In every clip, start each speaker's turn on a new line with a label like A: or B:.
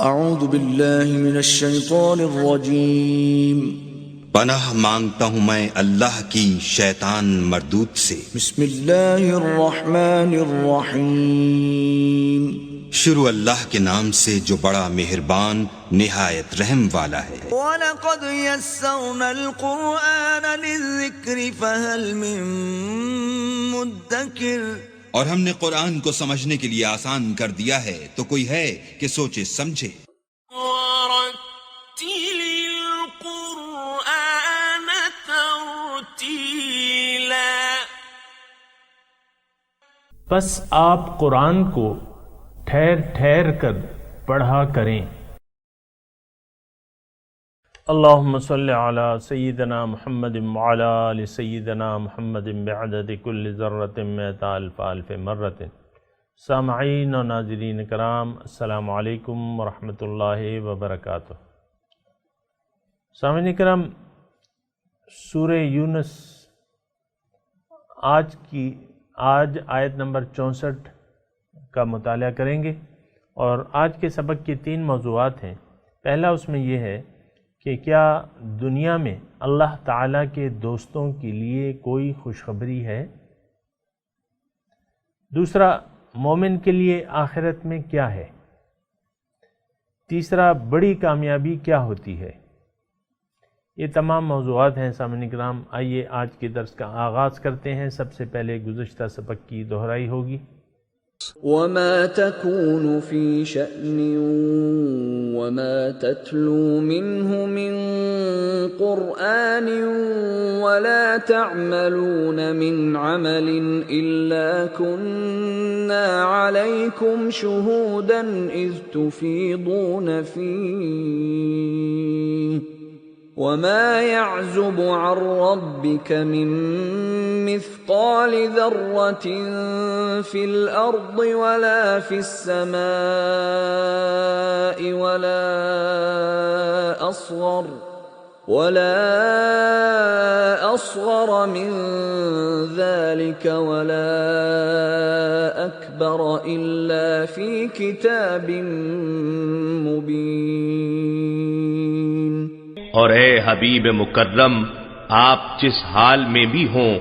A: اعوذ باللہ من الشیطان الرجیم،
B: پناہ مانگتا ہوں میں اللہ کی شیطان مردود سے۔
A: بسم اللہ الرحمن الرحیم،
B: شروع اللہ کے نام سے جو بڑا مہربان نہایت رحم والا ہے۔
A: وَلَقَدْ يَسَّرْنَا الْقُرْآنَ لِلذِّكْرِ فَهَلْ مِن مُدَّكِرٍ،
B: اور ہم نے قرآن کو سمجھنے کے لیے آسان کر دیا ہے، تو کوئی ہے کہ سوچے سمجھے۔
C: وَرَتِّلِ الْقُرْآنَ تَرْتِيلًا،
D: بس آپ قرآن کو ٹھہر ٹھہر کر پڑھا کریں۔ اللہم صلی علی سیدنا محمد وعلی آل سیدنا محمد بعدد کل ذرۃ مئۃ الف الف مرۃ۔ سامعین و ناظرین کرام، السلام علیکم ورحمۃ اللہ وبرکاتہ۔ سامعین کرام، سورہ یونس آج آیت نمبر 64 کا مطالعہ کریں گے، اور آج کے سبق کے 3 موضوعات ہیں۔ پہلا اس میں یہ ہے کہ کیا دنیا میں اللہ تعالیٰ کے دوستوں کے لیے کوئی خوشخبری ہے؟ دوسرا، مومن کے لیے آخرت میں کیا ہے؟ تیسرا، بڑی کامیابی کیا ہوتی ہے؟ یہ تمام موضوعات ہیں سامعین کرام۔ آئیے آج کے درس کا آغاز کرتے ہیں۔ سب سے پہلے گزشتہ سبق کی دہرائی ہوگی۔
A: وَمَا تَكُونُ فِي شَأْنٍ وَمَا تَتْلُو مِنْهُ مِنْ قُرْآنٍ وَلَا تَعْمَلُونَ مِنْ عَمَلٍ إِلَّا كُنَّا عَلَيْكُمْ شُهُودًا إِذْ تُفِيضُونَ فِيهِ وَمَا يَعْزُبُ عَنْ رَبِّكَ مِن مِّثْقَالِ ذَرَّةٍ فِي الْأَرْضِ وَلَا فِي السَّمَاءِ وَلَا أَصْغَرَ مِن ذَلِكَ وَلَا أَكْبَرَ إِلَّا فِي كِتَابٍ مُّبِينٍ۔
E: اور اے حبیب مکرم، آپ جس حال میں بھی ہوں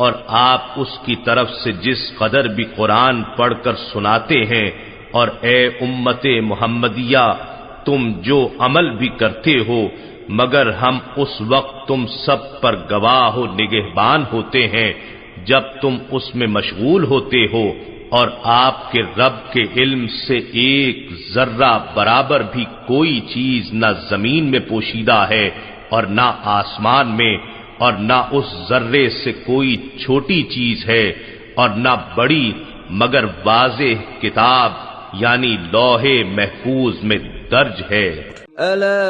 E: اور آپ اس کی طرف سے جس قدر بھی قرآن پڑھ کر سناتے ہیں، اور اے امت محمدیہ، تم جو عمل بھی کرتے ہو، مگر ہم اس وقت تم سب پر گواہ و نگہبان ہوتے ہیں جب تم اس میں مشغول ہوتے ہو، اور آپ کے رب کے علم سے ایک ذرہ برابر بھی کوئی چیز نہ زمین میں پوشیدہ ہے اور نہ آسمان میں، اور نہ اس ذرے سے کوئی چھوٹی چیز ہے اور نہ بڑی، مگر واضح کتاب یعنی لوح محفوظ میں درج ہے۔
A: الا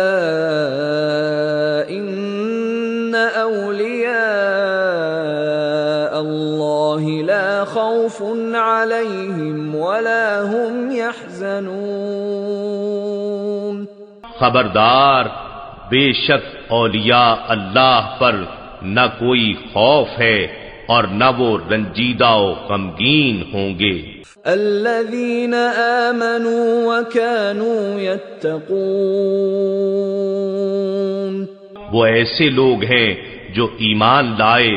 A: ان اولیاء اللہ لا خوف علیہم ولا هم يحزنون۔
E: خبردار، بے شک اولیاء اللہ پر نہ کوئی خوف ہے اور نہ وہ رنجیدہ و غمگین ہوں گے۔
A: الذین آمنوا وکانوا یتقون،
E: وہ ایسے لوگ ہیں جو ایمان لائے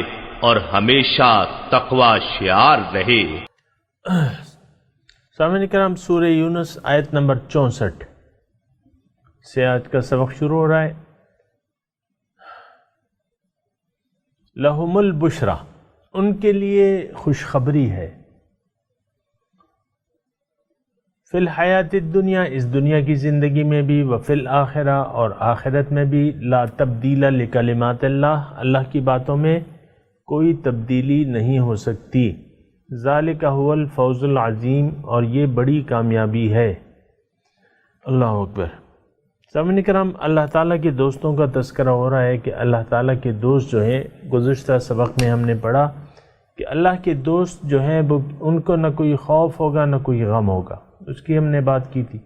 E: اور ہمیشہ تقوی شعار رہے۔
D: سامعین کرام، سورہ یونس آیت نمبر 64 سے آج کا سبق شروع ہو رہا ہے۔ لہم البشرا، ان کے لیے خوشخبری ہے۔ فی الحیات الدنیا، اس دنیا کی زندگی میں بھی، وفی الآخرہ، اور آخرت میں بھی، لا تبدیل لکلمات اللہ، اللہ کی باتوں میں کوئی تبدیلی نہیں ہو سکتی۔ ذالک هو الفوز العظیم، اور یہ بڑی کامیابی ہے۔ اللہ اکبر۔ سامعین کرام، اللہ تعالیٰ کے دوستوں کا تذکرہ ہو رہا ہے کہ اللہ تعالیٰ کے دوست جو ہیں، گزشتہ سبق میں ہم نے پڑھا کہ اللہ کے دوست جو ہیں وہ ان کو نہ کوئی خوف ہوگا نہ کوئی غم ہوگا، اس کی ہم نے بات کی تھی۔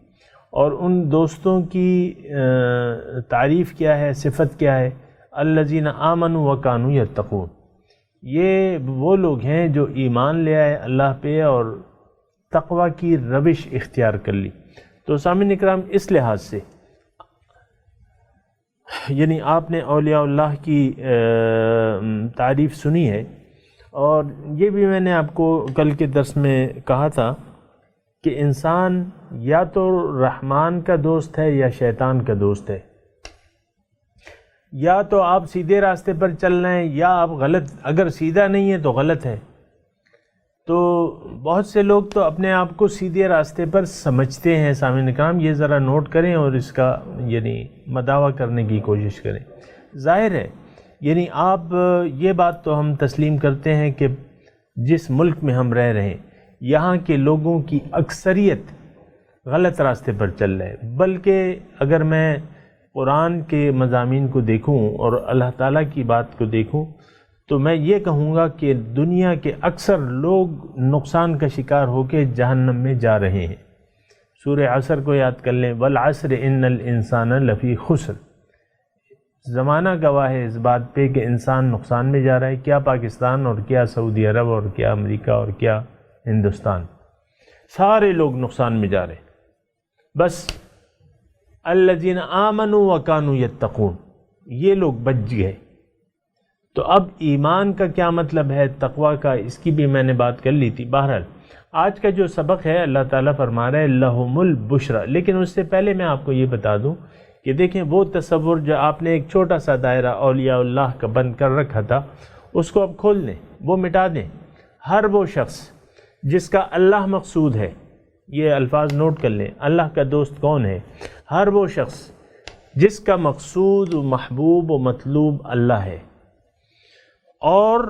D: اور ان دوستوں کی تعریف کیا ہے، صفت کیا ہے؟ الذین آمنوا وکانوا یتقون، یہ وہ لوگ ہیں جو ایمان لے آئے اللہ پہ اور تقوی کی روش اختیار کر لی۔ تو سامعین اکرام اس لحاظ سے یعنی آپ نے اولیاء اللہ کی تعریف سنی ہے، اور یہ بھی میں نے آپ کو کل کے درس میں کہا تھا کہ انسان یا تو رحمان کا دوست ہے یا شیطان کا دوست ہے، یا تو آپ سیدھے راستے پر چل رہے ہیں یا آپ غلط، اگر سیدھا نہیں ہے تو غلط ہے۔ تو بہت سے لوگ تو اپنے آپ کو سیدھے راستے پر سمجھتے ہیں، سامعین کرام یہ ذرا نوٹ کریں اور اس کا یعنی مداوع کرنے کی کوشش کریں۔ ظاہر ہے یعنی آپ یہ بات تو ہم تسلیم کرتے ہیں کہ جس ملک میں ہم رہ رہے ہیں یہاں کے لوگوں کی اکثریت غلط راستے پر چل رہے ہیں، بلکہ اگر میں قرآن کے مضامین کو دیکھوں اور اللہ تعالیٰ کی بات کو دیکھوں تو میں یہ کہوں گا کہ دنیا کے اکثر لوگ نقصان کا شکار ہو کے جہنم میں جا رہے ہیں۔ سورہ عصر کو یاد کر لیں، والعصر ان الانسان لفی خسر، زمانہ گواہ ہے اس بات پہ کہ انسان نقصان میں جا رہا ہے، کیا پاکستان اور کیا سعودی عرب اور کیا امریکہ اور کیا ہندوستان، سارے لوگ نقصان میں جا رہے ہیں۔ بس الذین آمنوا وکانوا یتقون، یہ لوگ بچ گئے۔ تو اب ایمان کا کیا مطلب ہے، تقوی کا، اس کی بھی میں نے بات کر لی تھی۔ بہرحال آج کا جو سبق ہے اللہ تعالیٰ فرما رہے ہیں لہم البشرا، لیکن اس سے پہلے میں آپ کو یہ بتا دوں کہ دیکھیں وہ تصور جو آپ نے ایک چھوٹا سا دائرہ اولیاء اللہ کا بند کر رکھا تھا اس کو اب کھول دیں، وہ مٹا دیں۔ ہر وہ شخص جس کا اللہ مقصود ہے، یہ الفاظ نوٹ کر لیں، اللہ کا دوست کون ہے؟ ہر وہ شخص جس کا مقصود و محبوب و مطلوب اللہ ہے، اور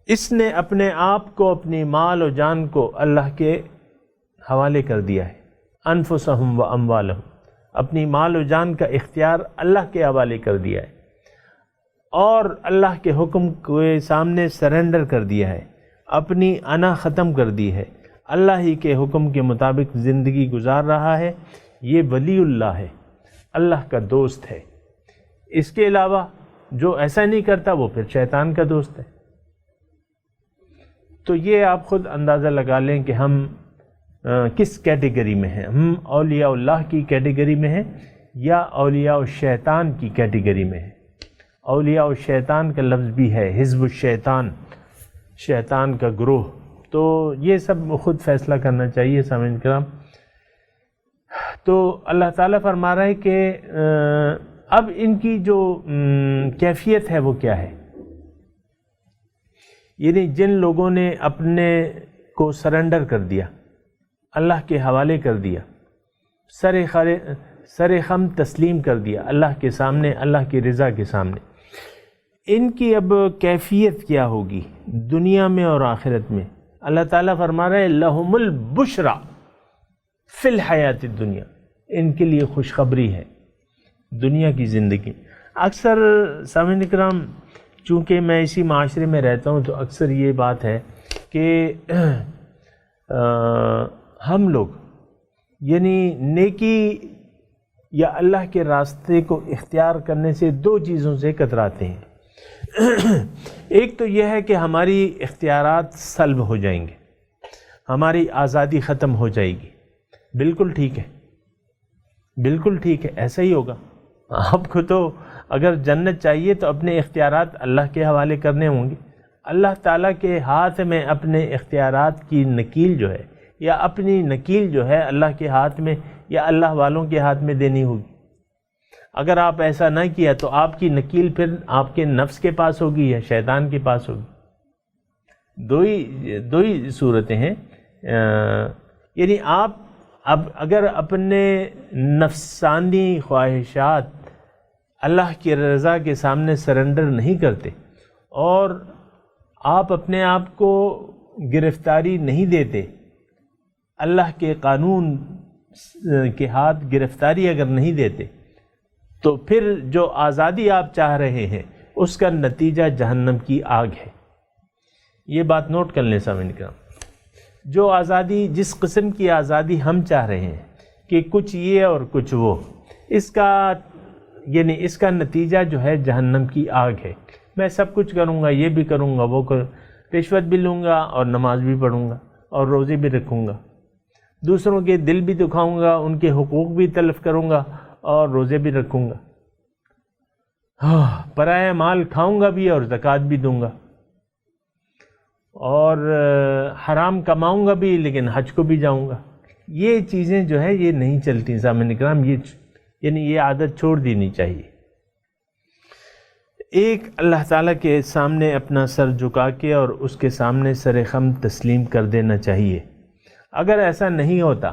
D: اس نے اپنے آپ کو، اپنی مال و جان کو اللہ کے حوالے کر دیا ہے، انفسہم و اموالہم، اپنی مال و جان کا اختیار اللہ کے حوالے کر دیا ہے، اور اللہ کے حکم کے سامنے سرنڈر کر دیا ہے، اپنی انا ختم کر دی ہے، اللہ ہی کے حکم کے مطابق زندگی گزار رہا ہے، یہ ولی اللہ ہے، اللہ کا دوست ہے۔ اس کے علاوہ جو ایسا نہیں کرتا وہ پھر شیطان کا دوست ہے۔ تو یہ آپ خود اندازہ لگا لیں کہ ہم کس کیٹیگری میں ہیں، ہم اولیاء اللہ کی کیٹیگری میں ہیں یا اولیاء الشیطان کی کیٹیگری میں ہیں۔ اولیاء الشیطان کا لفظ بھی ہے، حزب الشیطان، شیطان کا گروہ۔ تو یہ سب خود فیصلہ کرنا چاہیے سامعین کرام۔ تو اللہ تعالیٰ فرما رہا ہے کہ اب ان کی جو کیفیت ہے وہ کیا ہے، یعنی جن لوگوں نے اپنے کو سرنڈر کر دیا، اللہ کے حوالے کر دیا، سر خم تسلیم کر دیا اللہ کے سامنے، اللہ کی رضا کے سامنے، ان کی اب کیفیت کیا ہوگی دنیا میں اور آخرت میں؟ اللہ تعالیٰ فرما رہے ہیں لہم البشرا فی الحیات الدنیا، ان کے لیے خوشخبری ہے دنیا کی زندگی۔ اکثر سامعین کرام چونکہ میں اسی معاشرے میں رہتا ہوں تو اکثر یہ بات ہے کہ ہم لوگ یعنی نیکی یا اللہ کے راستے کو اختیار کرنے سے دو چیزوں سے کتراتے ہیں۔ ایک تو یہ ہے کہ ہماری اختیارات سلب ہو جائیں گے، ہماری آزادی ختم ہو جائے گی۔ بالکل ٹھیک ہے، بالکل ٹھیک ہے، ایسا ہی ہوگا۔ آپ کو تو اگر جنت چاہیے تو اپنے اختیارات اللہ کے حوالے کرنے ہوں گے۔ اللہ تعالیٰ کے ہاتھ میں اپنے اختیارات کی نکیل جو ہے یا اپنی نکیل جو ہے اللہ کے ہاتھ میں یا اللہ والوں کے ہاتھ میں دینی ہوگی۔ اگر آپ ایسا نہ کیا تو آپ کی نکیل پھر آپ کے نفس کے پاس ہوگی یا شیطان کے پاس ہوگی۔ دو ہی صورتیں ہیں۔ یعنی آپ اب اگر اپنے نفسانی خواہشات اللہ کی رضا کے سامنے سرنڈر نہیں کرتے اور آپ اپنے آپ کو گرفتاری نہیں دیتے، اللہ کے قانون کے ہاتھ گرفتاری اگر نہیں دیتے، تو پھر جو آزادی آپ چاہ رہے ہیں اس کا نتیجہ جہنم کی آگ ہے۔ یہ بات نوٹ کر لیں سامعین کرام۔ جو آزادی، جس قسم کی آزادی ہم چاہ رہے ہیں کہ کچھ یہ اور کچھ وہ، اس کا نتیجہ جو ہے جہنم کی آگ ہے۔ میں سب کچھ کروں گا، یہ بھی کروں گا، وہ رشوت بھی لوں گا اور نماز بھی پڑھوں گا اور روزے بھی رکھوں گا۔ دوسروں کے دل بھی دکھاؤں گا، ان کے حقوق بھی تلف کروں گا اور روزے بھی رکھوں گا، پرایا مال کھاؤں گا بھی اور زکوٰۃ بھی دوں گا، اور حرام کماؤں گا بھی لیکن حج کو بھی جاؤں گا۔ یہ چیزیں جو ہے یہ نہیں چلتی سامعین اکرام، یہ عادت چھوڑ دینی چاہیے۔ ایک اللہ تعالیٰ کے سامنے اپنا سر جھکا کے اور اس کے سامنے سر خم تسلیم کر دینا چاہیے۔ اگر ایسا نہیں ہوتا،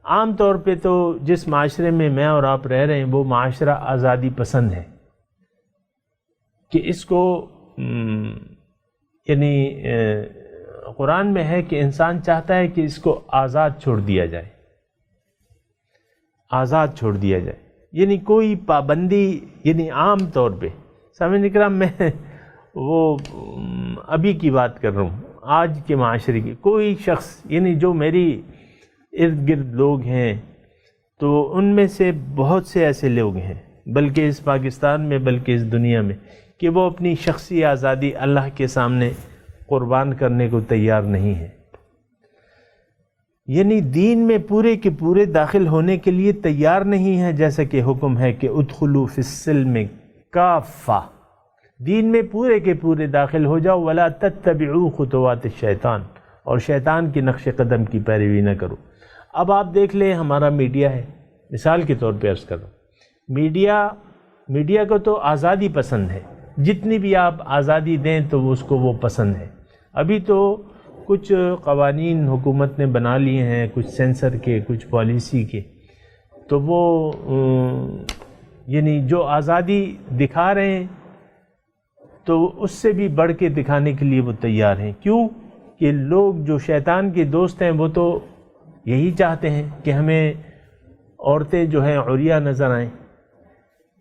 D: عام طور پہ تو جس معاشرے میں میں اور آپ رہ رہے ہیں وہ معاشرہ آزادی پسند ہے، کہ اس کو قرآن میں ہے کہ انسان چاہتا ہے کہ اس کو آزاد چھوڑ دیا جائے، آزاد چھوڑ دیا جائے، یعنی کوئی پابندی، عام طور پہ سامعین اکرام میں وہ ابھی کی بات کر رہا ہوں، آج کے معاشرے کی کوئی شخص، جو میری ارد گرد لوگ ہیں تو ان میں سے بہت سے ایسے لوگ ہیں، بلکہ اس پاکستان میں بلکہ اس دنیا میں، کہ وہ اپنی شخصی آزادی اللہ کے سامنے قربان کرنے کو تیار نہیں ہے، دین میں پورے کے پورے داخل ہونے کے لیے تیار نہیں ہے، جیسا کہ حکم ہے کہ ادخلوا فی السلم کافہ، دین میں پورے کے پورے داخل ہو جاؤ، ولا تتبعوا خطوات الشیطان، اور شیطان کی نقش قدم کی پیروی نہ کرو۔ اب آپ دیکھ لیں ہمارا میڈیا ہے، مثال کے طور پہ عرض کروں، میڈیا کو تو آزادی پسند ہے، جتنی بھی آپ آزادی دیں تو اس کو وہ پسند ہے۔ ابھی تو کچھ قوانین حکومت نے بنا لیے ہیں، کچھ سینسر کے، کچھ پالیسی کے، تو وہ جو آزادی دکھا رہے ہیں تو اس سے بھی بڑھ کے دکھانے کے لیے وہ تیار ہیں۔ کیوں کہ لوگ جو شیطان کے دوست ہیں وہ تو یہی چاہتے ہیں کہ ہمیں عورتیں جو ہیں عریاں نظر آئیں،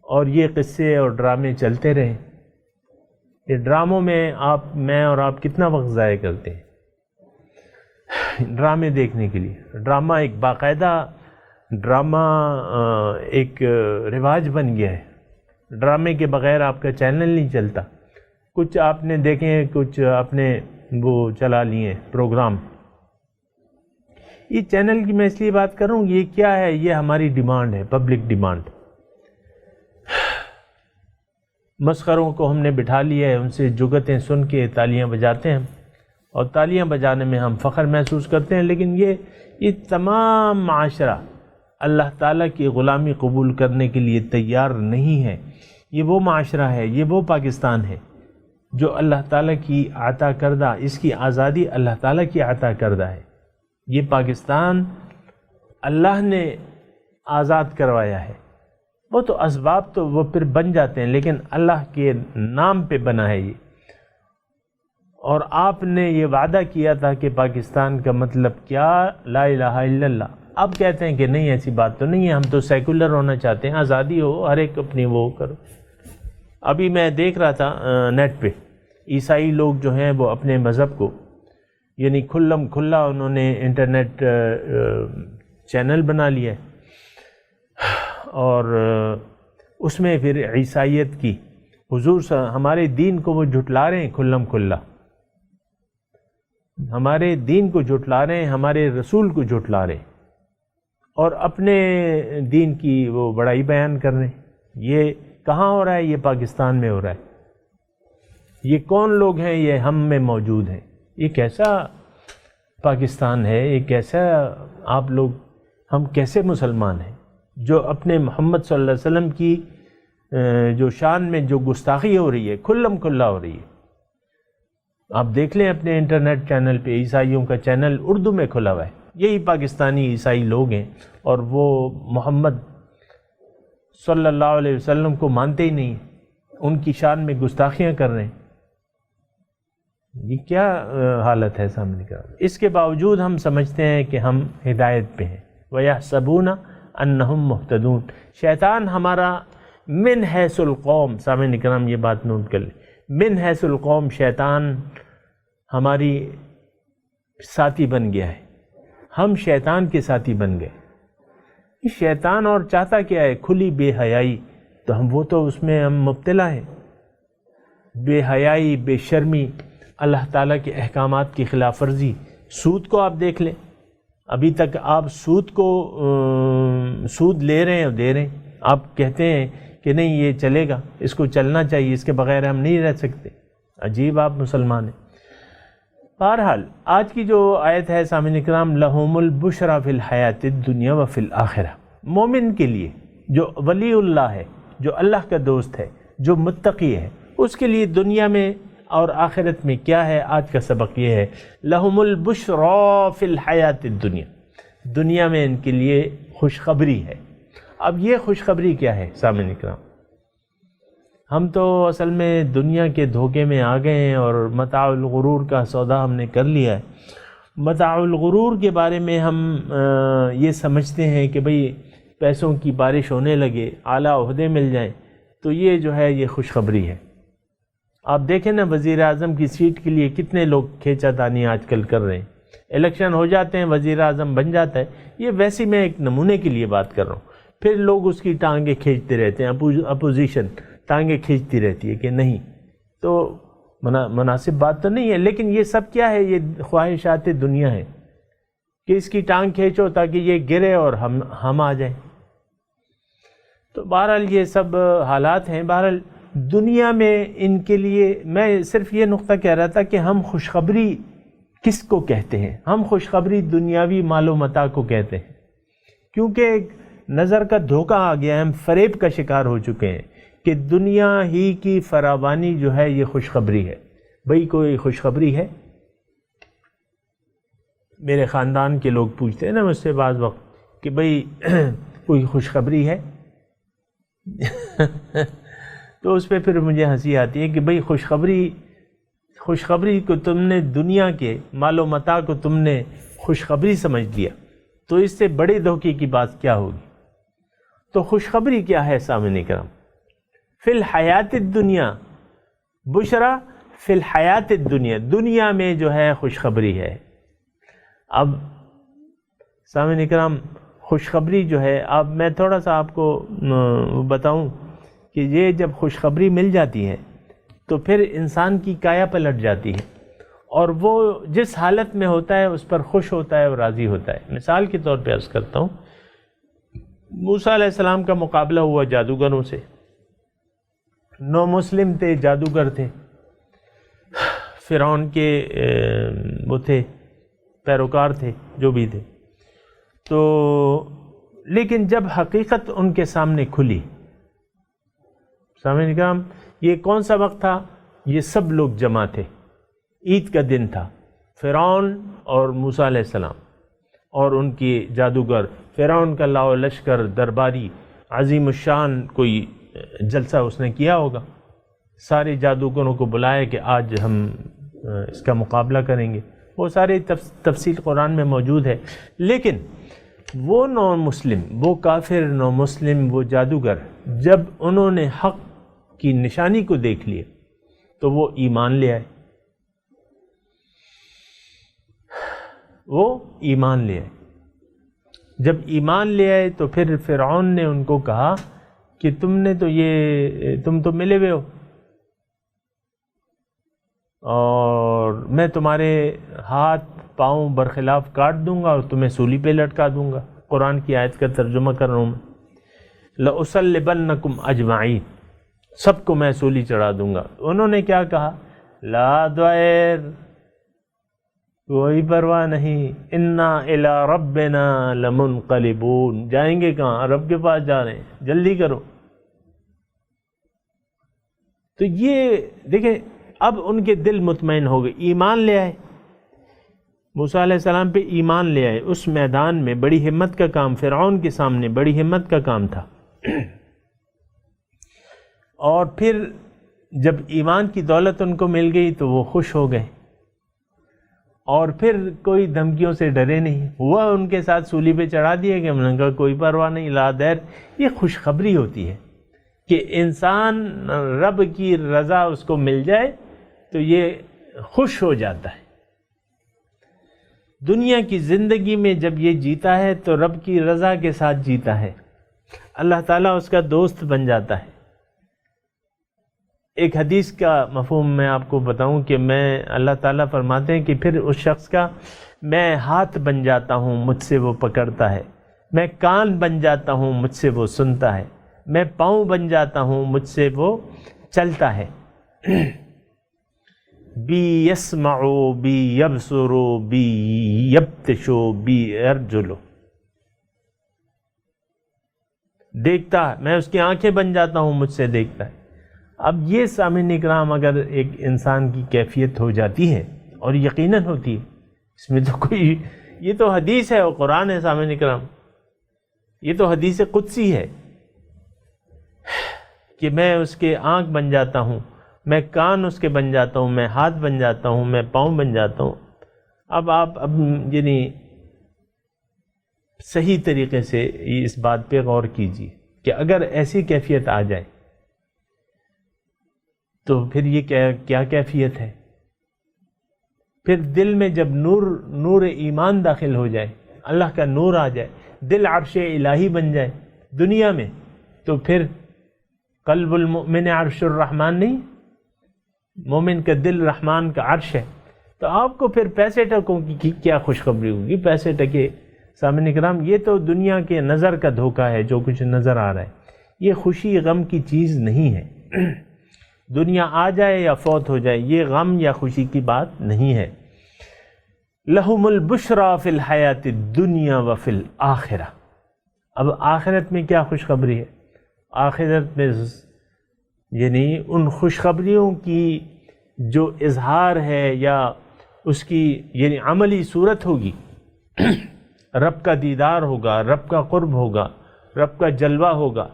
D: اور یہ قصے اور ڈرامے چلتے رہیں۔ یہ ڈراموں میں میں اور آپ کتنا وقت ضائع کرتے ہیں ڈرامے دیکھنے کے لیے۔ ڈرامہ ایک باقاعدہ ایک رواج بن گیا ہے، ڈرامے کے بغیر آپ کا چینل نہیں چلتا۔ کچھ آپ نے دیکھے ہیں، کچھ آپ نے وہ چلا لیے پروگرام۔ یہ چینل کی میں اس لیے بات کر رہا ہوں، یہ کیا ہے؟ یہ ہماری ڈیمانڈ ہے، پبلک ڈیمانڈ۔ مسخروں کو ہم نے بٹھا لیا ہے، ان سے جگتیں سن کے تالیاں بجاتے ہیں، اور تالیاں بجانے میں ہم فخر محسوس کرتے ہیں، لیکن یہ تمام معاشرہ اللہ تعالیٰ کی غلامی قبول کرنے کے لیے تیار نہیں ہے۔ یہ وہ معاشرہ ہے، یہ وہ پاکستان ہے جو اللہ تعالیٰ کی عطا کردہ، اس کی آزادی اللہ تعالیٰ کی عطا کردہ ہے۔ یہ پاکستان اللہ نے آزاد کروایا ہے۔ وہ تو اسباب تو وہ پھر بن جاتے ہیں، لیکن اللہ کے نام پہ بنا ہے یہ۔ اور آپ نے یہ وعدہ کیا تھا کہ پاکستان کا مطلب کیا؟ لا الہ الا اللہ۔ اب کہتے ہیں کہ نہیں، ایسی بات تو نہیں ہے، ہم تو سیکولر ہونا چاہتے ہیں، آزادی ہو، ہر ایک اپنی وہ کرو۔ ابھی میں دیکھ رہا تھا نیٹ پہ، عیسائی لوگ جو ہیں وہ اپنے مذہب کو کھلم کھلا انہوں نے انٹرنیٹ چینل بنا لیا ہے، اور اس میں پھر عیسائیت کی ہمارے دین کو وہ جھٹلا رہے ہیں، کھلم کھلا ہمارے دین کو جھٹلا رہے ہیں، ہمارے رسول کو جھٹلا رہے ہیں، اور اپنے دین کی وہ بڑائی بیان کر رہے ہیں۔ یہ کہاں ہو رہا ہے؟ یہ پاکستان میں ہو رہا ہے۔ یہ کون لوگ ہیں؟ یہ ہم میں موجود ہیں۔ یہ کیسا پاکستان ہے؟ یہ کیسا آپ لوگ، ہم کیسے مسلمان ہیں جو اپنے محمد صلی اللہ علیہ وسلم کی جو شان میں جو گستاخی ہو رہی ہے، کھلم کھلا ہو رہی ہے۔ آپ دیکھ لیں اپنے انٹرنیٹ چینل پہ، عیسائیوں کا چینل اردو میں کھلا ہوا ہے، یہی پاکستانی عیسائی لوگ ہیں، اور وہ محمد صلی اللہ علیہ وسلم کو مانتے ہی نہیں، ان کی شان میں گستاخیاں کر رہے ہیں۔ یہ کیا حالت ہے سامنے کا؟ اس کے باوجود ہم سمجھتے ہیں کہ ہم ہدایت پہ ہیں۔ وَيَحْسَبُونَ أَنَّهُمْ مُهْتَدُونَ۔ شیطان ہمارا من حیث القوم، سامعین اکرام یہ بات نوٹ کر لیں، من حیث القوم، شیطان ہماری ساتھی بن گیا ہے، ہم شیطان کے ساتھی بن گئے۔ شیطان اور چاہتا کیا ہے؟ کھلی بے حیائی، تو وہ تو اس میں ہم مبتلا ہیں۔ بے حیائی، بے شرمی، اللہ تعالیٰ کے احکامات کی خلاف ورزی۔ سود کو آپ دیکھ لیں، ابھی تک آپ سود لے رہے ہیں اور دے رہے ہیں، آپ کہتے ہیں کہ نہیں یہ چلے گا، اس کو چلنا چاہیے، اس کے بغیر ہم نہیں رہ سکتے۔ عجیب آپ مسلمان ہیں۔ بہرحال آج کی جو آیت ہے سامعین اکرام، لہم البشریٰ فی الحیات الدنیا و فی الآخرہ، مومن کے لیے جو ولی اللہ ہے، جو اللہ کا دوست ہے، جو متقی ہے، اس کے لیے دنیا میں اور آخرت میں کیا ہے؟ آج کا سبق یہ ہے، لہم البشریٰ فی الحیات الدنیا، دنیا میں ان کے لیے خوشخبری ہے۔ اب یہ خوشخبری کیا ہے سامعین اکرام؟ ہم تو اصل میں دنیا کے دھوکے میں آ گئے ہیں اور متاع الغرور کا سودا ہم نے کر لیا ہے۔ متاع الغرور کے بارے میں ہم یہ سمجھتے ہیں کہ بھئی پیسوں کی بارش ہونے لگے، اعلیٰ عہدے مل جائیں تو یہ جو ہے یہ خوشخبری ہے۔ آپ دیکھیں نا وزیر اعظم کی سیٹ کے لیے کتنے لوگ کھینچا تانی آج کل کر رہے ہیں، الیکشن ہو جاتے ہیں، وزیر اعظم بن جاتا ہے۔ یہ ویسے میں ایک نمونے کے لیے بات کر رہا ہوں، پھر لوگ اس کی ٹانگیں کھینچتے رہتے ہیں، اپوزیشن ٹانگیں کھینچتی رہتی ہے کہ نہیں، تو مناسب بات تو نہیں ہے۔ لیکن یہ سب کیا ہے؟ یہ خواہشات دنیا ہے کہ اس کی ٹانگ کھینچو تاکہ یہ گرے اور ہم آ جائیں۔ تو بہرحال یہ سب حالات ہیں۔ بہرحال دنیا میں ان کے لیے میں صرف یہ نقطہ کہہ رہا تھا کہ ہم خوشخبری کس کو کہتے ہیں؟ ہم خوشخبری دنیاوی مال و متاع کو کہتے ہیں، کیونکہ ایک نظر کا دھوکہ آ گیا ہے، ہم فریب کا شکار ہو چکے ہیں کہ دنیا ہی کی فراوانی جو ہے یہ خوشخبری ہے۔ بھئی کوئی خوشخبری ہے؟ میرے خاندان کے لوگ پوچھتے ہیں نا مجھ سے بعض وقت کہ بھئی کوئی خوشخبری ہے؟ تو اس پہ پھر مجھے ہنسی آتی ہے کہ بھئی خوشخبری کو تم نے دنیا کے مال و متاع کو تم نے خوشخبری سمجھ لیا تو اس سے بڑے دھوکے کی بات کیا ہوگی؟ تو خوشخبری کیا ہے سامعین کرام؟ فی الحیات الدنیا، بشرا فی الحیات الدنیا، دنیا میں جو ہے خوشخبری ہے۔ اب سامعین کرام خوشخبری جو ہے، اب میں تھوڑا سا آپ کو بتاؤں کہ یہ جب خوشخبری مل جاتی ہے تو پھر انسان کی کایا پلٹ جاتی ہے اور وہ جس حالت میں ہوتا ہے اس پر خوش ہوتا ہے اور راضی ہوتا ہے۔ مثال کے طور پہ عرض کرتا ہوں، موسیٰ علیہ السلام کا مقابلہ ہوا جادوگروں سے، 9 مسلم تھے، جادوگر تھے، فرعون کے وہ تھے، پیروکار تھے، جو بھی تھے۔ تو لیکن جب حقیقت ان کے سامنے کھلی، سامعین کرام یہ کون سا وقت تھا؟ یہ سب لوگ جمع تھے، عید کا دن تھا، فرعون اور موسیٰ علیہ السلام اور ان کی جادوگر، فرعون کا لاؤ لشکر درباری عظیم الشان کوئی جلسہ اس نے کیا ہوگا، سارے جادوگروں کو بلایا کہ آج ہم اس کا مقابلہ کریں گے۔ وہ سارے تفصیل قرآن میں موجود ہے۔ لیکن وہ 9 مسلم، وہ کافر 9 مسلم، وہ جادوگر، جب انہوں نے حق کی نشانی کو دیکھ لیا تو وہ ایمان لے آئے، وہ ایمان لے آئے۔ جب ایمان لے آئے تو پھر فرعون نے ان کو کہا کہ تم تو ملے ہوئے ہو اور میں تمہارے ہاتھ پاؤں برخلاف کاٹ دوں گا اور تمہیں سولی پہ لٹکا دوں گا۔ قرآن کی آیت کا ترجمہ کر رہا ہوں میں، لَأُصَلِّبَنَّكُمْ أَجْمَعِينَ، سب کو میں سولی چڑھا دوں گا۔ انہوں نے کیا کہا؟ لا ضیر، کوئی پرواہ نہیں، اِنَّا إِلَىٰ رَبِّنَا لَمُنْقَلِبُونَ، جائیں گے کہاں؟ رب کے پاس جا رہے ہیں، جلدی کرو۔ تو یہ دیکھیں اب ان کے دل مطمئن ہو گئے، ایمان لے آئے، موسیٰ علیہ السلام پہ ایمان لے آئے۔ اس میدان میں بڑی ہمت کا کام، فرعون کے سامنے بڑی ہمت کا کام تھا۔ اور پھر جب ایمان کی دولت ان کو مل گئی تو وہ خوش ہو گئے اور پھر کوئی دھمکیوں سے ڈرے نہیں، ہوا ان کے ساتھ سولی پہ چڑھا دیا کہ انہوں نے کہا کوئی پرواہ نہیں، لا دیر۔ یہ خوشخبری ہوتی ہے کہ انسان رب کی رضا اس کو مل جائے تو یہ خوش ہو جاتا ہے۔ دنیا کی زندگی میں جب یہ جیتا ہے تو رب کی رضا کے ساتھ جیتا ہے، اللہ تعالیٰ اس کا دوست بن جاتا ہے۔ ایک حدیث کا مفہوم میں آپ کو بتاؤں کہ میں اللہ تعالیٰ فرماتے ہیں کہ پھر اس شخص کا میں ہاتھ بن جاتا ہوں، مجھ سے وہ پکڑتا ہے، میں کان بن جاتا ہوں، مجھ سے وہ سنتا ہے، میں پاؤں بن جاتا ہوں، مجھ سے وہ چلتا ہے۔ بی یسمعو بی یبصرو بی یبتشو بی ارجلو، دیکھتا ہے، میں اس کی آنکھیں بن جاتا ہوں، مجھ سے دیکھتا ہے۔ اب یہ سامعین اکرام اگر ایک انسان کی کیفیت ہو جاتی ہے، اور یقیناً ہوتی ہے، اس میں تو کوئی، یہ تو حدیث ہے اور قرآن ہے سامعین اکرام، یہ تو حدیث قدسی ہے کہ میں اس کے آنکھ بن جاتا ہوں، میں کان اس کے بن جاتا ہوں، میں ہاتھ بن جاتا ہوں، میں پاؤں بن جاتا ہوں۔ اب آپ یعنی صحیح طریقے سے اس بات پہ غور کیجیے کہ اگر ایسی کیفیت آ جائے تو پھر یہ کیا کیفیت ہے؟ پھر دل میں جب نور ایمان داخل ہو جائے، اللہ کا نور آ جائے، دل عرش الہی بن جائے دنیا میں، تو پھر قلب المؤمن عرش الرحمن نہیں، مومن کا دل رحمان کا عرش ہے۔ تو آپ کو پھر پیسے ٹکوں کی کیا خوشخبری ہوگی؟ پیسے ٹکے سامعین کرام، یہ تو دنیا کے نظر کا دھوکہ ہے، جو کچھ نظر آ رہا ہے، یہ خوشی غم کی چیز نہیں ہے۔ دنیا آ جائے یا فوت ہو جائے، یہ غم یا خوشی کی بات نہیں ہے۔ لہم البشریٰ فی الحیات الدنیا وفی الآخرہ، اب آخرت میں کیا خوشخبری ہے؟ آخرت میں یعنی ان خوشخبریوں کی جو اظہار ہے یا اس کی یعنی عملی صورت ہوگی، رب کا دیدار ہوگا، رب کا قرب ہوگا، رب کا جلوہ ہوگا،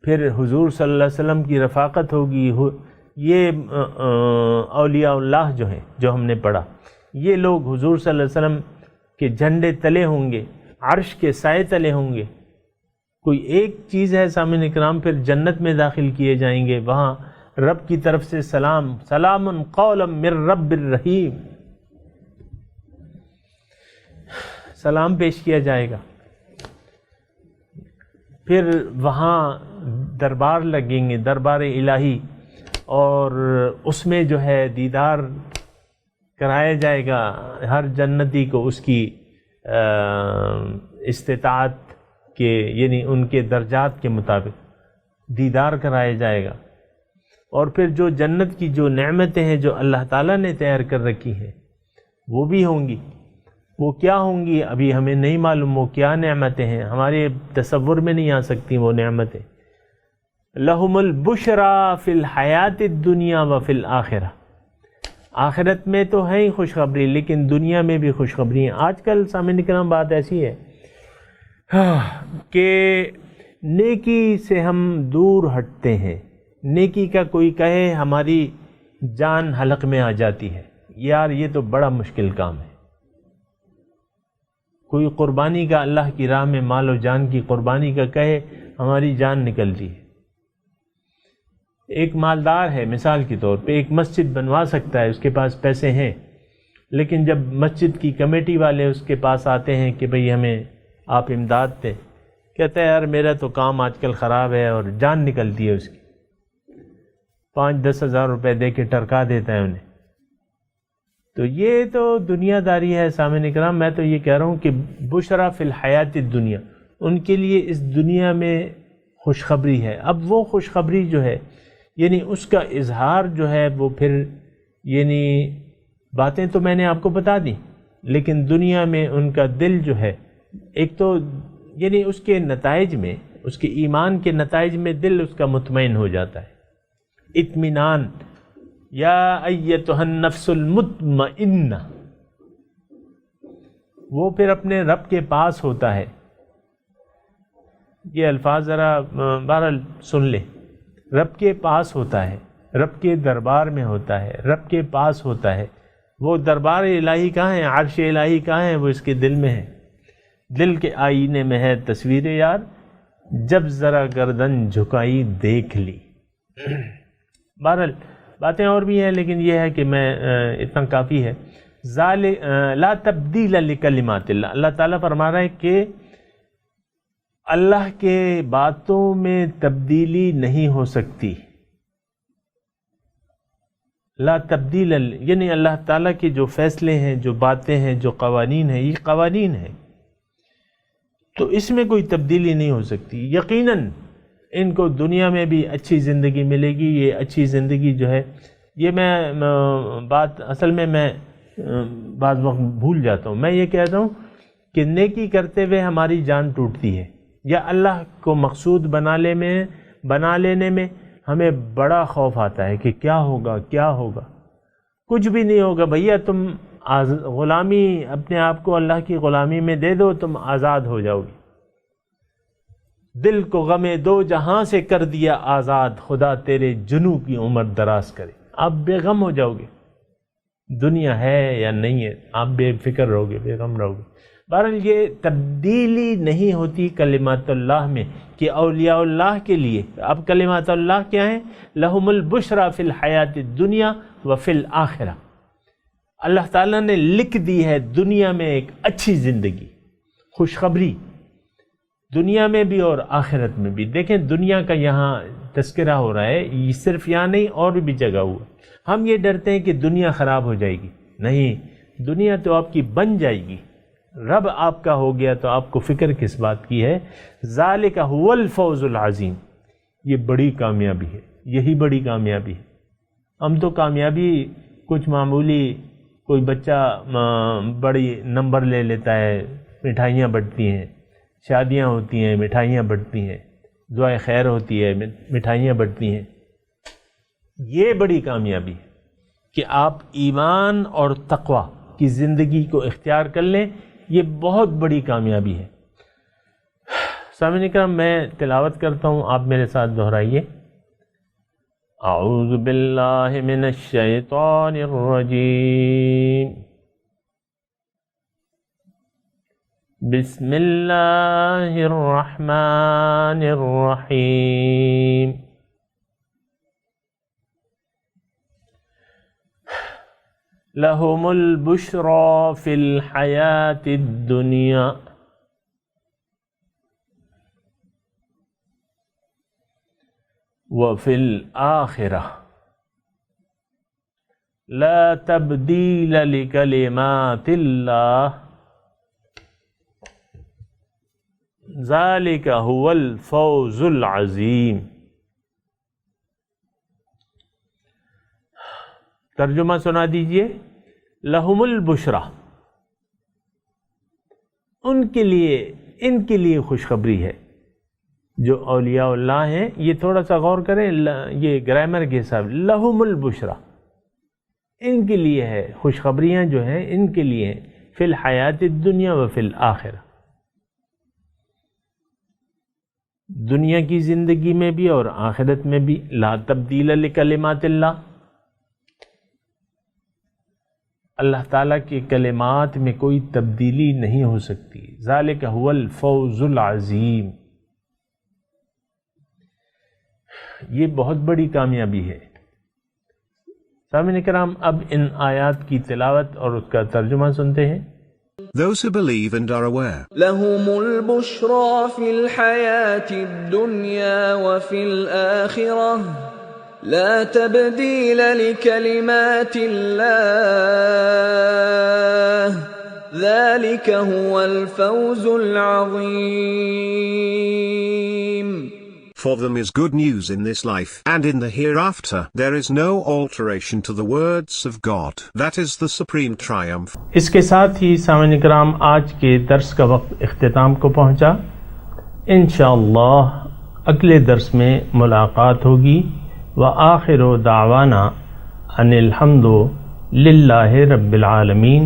D: پھر حضور صلی اللہ علیہ وسلم کی رفاقت ہوگی۔ یہ اولیاء اللہ جو ہیں، جو ہم نے پڑھا، یہ لوگ حضور صلی اللہ علیہ وسلم کے جھنڈے تلے ہوں گے، عرش کے سائے تلے ہوں گے۔ کوئی ایک چیز ہے سامعین اکرام، پھر جنت میں داخل کیے جائیں گے، وہاں رب کی طرف سے سلام، سلام قولا من رب الرحیم، سلام پیش کیا جائے گا۔ پھر وہاں دربار لگیں گے، دربار الہی، اور اس میں جو ہے دیدار کرایا جائے گا ہر جنتی کو اس کی استطاعت کے یعنی ان کے درجات کے مطابق دیدار کرایا جائے گا۔ اور پھر جو جنت کی جو نعمتیں ہیں جو اللہ تعالیٰ نے تیار کر رکھی ہیں وہ بھی ہوں گی۔ وہ کیا ہوں گی ابھی ہمیں نہیں معلوم، وہ کیا نعمتیں ہیں، ہمارے تصور میں نہیں آ سکتی وہ نعمتیں۔ لہم البشریٰ فی الحیات الدنیا وفی الآخرہ، آخرت میں تو ہے ہی خوشخبری، لیکن دنیا میں بھی خوشخبری ہیں۔ آج کل سامعین کرام بات ایسی ہے کہ نیکی سے ہم دور ہٹتے ہیں، نیکی کا کوئی کہے ہماری جان حلق میں آ جاتی ہے، یار یہ تو بڑا مشکل کام ہے۔ کوئی قربانی کا اللہ کی راہ میں مال و جان کی قربانی کا کہے، ہماری جان نکلتی ہے۔ ایک مالدار ہے، مثال کے طور پہ ایک مسجد بنوا سکتا ہے، اس کے پاس پیسے ہیں، لیکن جب مسجد کی کمیٹی والے اس کے پاس آتے ہیں کہ بھئی ہمیں آپ امداد دیں، کہتا ہے یار میرا تو کام آج کل خراب ہے، اور جان نکلتی ہے اس کی، 5-10 ہزار روپے دے کے ٹرکا دیتا ہے انہیں۔ تو یہ تو دنیا داری ہے سامعین کرام۔ میں تو یہ کہہ رہا ہوں کہ بشریٰ فی الحیات الدنیا، ان کے لیے اس دنیا میں خوشخبری ہے۔ اب وہ خوشخبری جو ہے یعنی اس کا اظہار جو ہے وہ پھر یعنی باتیں تو میں نے آپ کو بتا دی، لیکن دنیا میں ان کا دل جو ہے ایک تو یعنی اس کے نتائج میں، اس کے ایمان کے نتائج میں دل اس کا مطمئن ہو جاتا ہے، اطمینان، یا ایتھا النفس المطمئنہ، وہ پھر اپنے رب کے پاس ہوتا ہے۔ یہ الفاظ ذرا بہرحال سن لیں، رب کے پاس ہوتا ہے، رب کے دربار میں ہوتا ہے، رب کے پاس ہوتا ہے۔ وہ دربار الہی کہاں ہے، عرش الہی کہاں ہے؟ وہ اس کے دل میں ہے، دل کے آئینے میں ہے تصویر یار، جب ذرا گردن جھکائی دیکھ لی۔ بہرحال باتیں اور بھی ہیں، لیکن یہ ہے کہ میں اتنا کافی ہے۔ لا تبدیل لکلمات اللہ، اللہ تعالیٰ فرما رہا ہے کہ اللہ کے باتوں میں تبدیلی نہیں ہو سکتی۔ لا تبدیل، یعنی اللہ تعالیٰ کے جو فیصلے ہیں، جو باتیں ہیں، جو قوانین ہیں، یہ قوانین ہیں، تو اس میں کوئی تبدیلی نہیں ہو سکتی۔ یقیناً ان کو دنیا میں بھی اچھی زندگی ملے گی۔ یہ اچھی زندگی جو ہے، یہ میں بات اصل میں بعض وقت بھول جاتا ہوں۔ میں یہ کہتا ہوں کہ نیکی کرتے ہوئے ہماری جان ٹوٹتی ہے، یا اللہ کو مقصود بنا لینے میں ہمیں بڑا خوف آتا ہے کہ کیا ہوگا کیا ہوگا۔ کچھ بھی نہیں ہوگا بھیا، تم غلامی اپنے آپ کو اللہ کی غلامی میں دے دو، تم آزاد ہو جاؤ گے۔ دل کو غم دو جہاں سے کر دیا آزاد، خدا تیرے جنوں کی عمر دراز کرے۔ آپ بے غم ہو جاؤ گے، دنیا ہے یا نہیں ہے، آپ بے فکر رہو گے، بے غم رہو گے۔ بہرحال یہ تبدیلی نہیں ہوتی کلمات اللہ میں کہ اولیاء اللہ کے لیے، اب کلمات اللہ کیا ہیں؟ لہم البشریٰ فی الحیات الدنیا وفی الآخرہ۔ اللہ تعالیٰ نے لکھ دی ہے دنیا میں ایک اچھی زندگی، خوشخبری، دنیا میں بھی اور آخرت میں بھی۔ دیکھیں دنیا کا یہاں تذکرہ ہو رہا ہے، یہ صرف یہاں نہیں اور بھی جگہ ہوا۔ ہم یہ ڈرتے ہیں کہ دنیا خراب ہو جائے گی، نہیں، دنیا تو آپ کی بن جائے گی۔ رب آپ کا ہو گیا تو آپ کو فکر کس بات کی ہے؟ ذالک هو الفوز العظیم، یہ بڑی کامیابی ہے، یہی بڑی کامیابی ہے۔ ہم تو کامیابی کچھ معمولی، کوئی بچہ بڑی نمبر لے لیتا ہے، مٹھائیاں بٹتی ہیں، شادیاں ہوتی ہیں، مٹھائیاں بٹتی ہیں، دعائے خیر ہوتی ہے، مٹھائیاں بٹتی ہیں۔ یہ بڑی کامیابی ہے کہ آپ ایمان اور تقوی کی زندگی کو اختیار کر لیں، یہ بہت بڑی کامیابی ہے۔ سامعین کرام، میں تلاوت کرتا ہوں، آپ میرے ساتھ دہرائیے۔ اعوذ باللہ من الشیطان الرجیم، بسم اللہ الرحمن الرحیم۔ لہم البشریٰ فی الحیات الدنیا وفی الآخرہ لا تبدیل لکلمات اللہ ذالک هو الفوز العظیم۔ ترجمہ سنا دیجئے۔ لہم البشریٰ، ان کے لیے خوشخبری ہے جو اولیاء اللہ ہیں۔ یہ تھوڑا سا غور کریں، یہ گرامر کے حساب، لہم البشریٰ، ان کے لیے ہے خوشخبریاں جو ہیں، ان کے لیے ہیں، فی الحیات الدنیا و فی الآخرہ، دنیا کی زندگی میں بھی اور آخرت میں بھی۔ لا تبدیل لکلمات اللہ، اللہ تعالیٰ کے کلمات میں کوئی تبدیلی نہیں ہو سکتی۔ ذالک هو الفوز العظیم، یہ بہت بڑی کامیابی ہے۔ سامعین کرام، اب ان آیات کی تلاوت اور اس کا ترجمہ سنتے ہیں۔
C: Those who believe and are aware.
A: لهم البشرى في الحياة الدنيا وفي الآخرة لا تبديل لكلمات الله ذلك هو الفوز العظيم۔
C: For them is good news in this life and in the hereafter. There is no alteration to the words of God. That is the supreme triumph.
D: اس کے ساتھ ہی سامعین کرام، آج کے درس کا وقت اختتام کو پہنچا۔ انشاءاللہ اگلے درس میں ملاقات ہوگی۔ وآخر دعوانا ان الحمد للہ رب العالمین،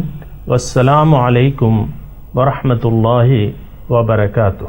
D: والسلام علیکم ورحمۃ اللہ وبرکاتہ۔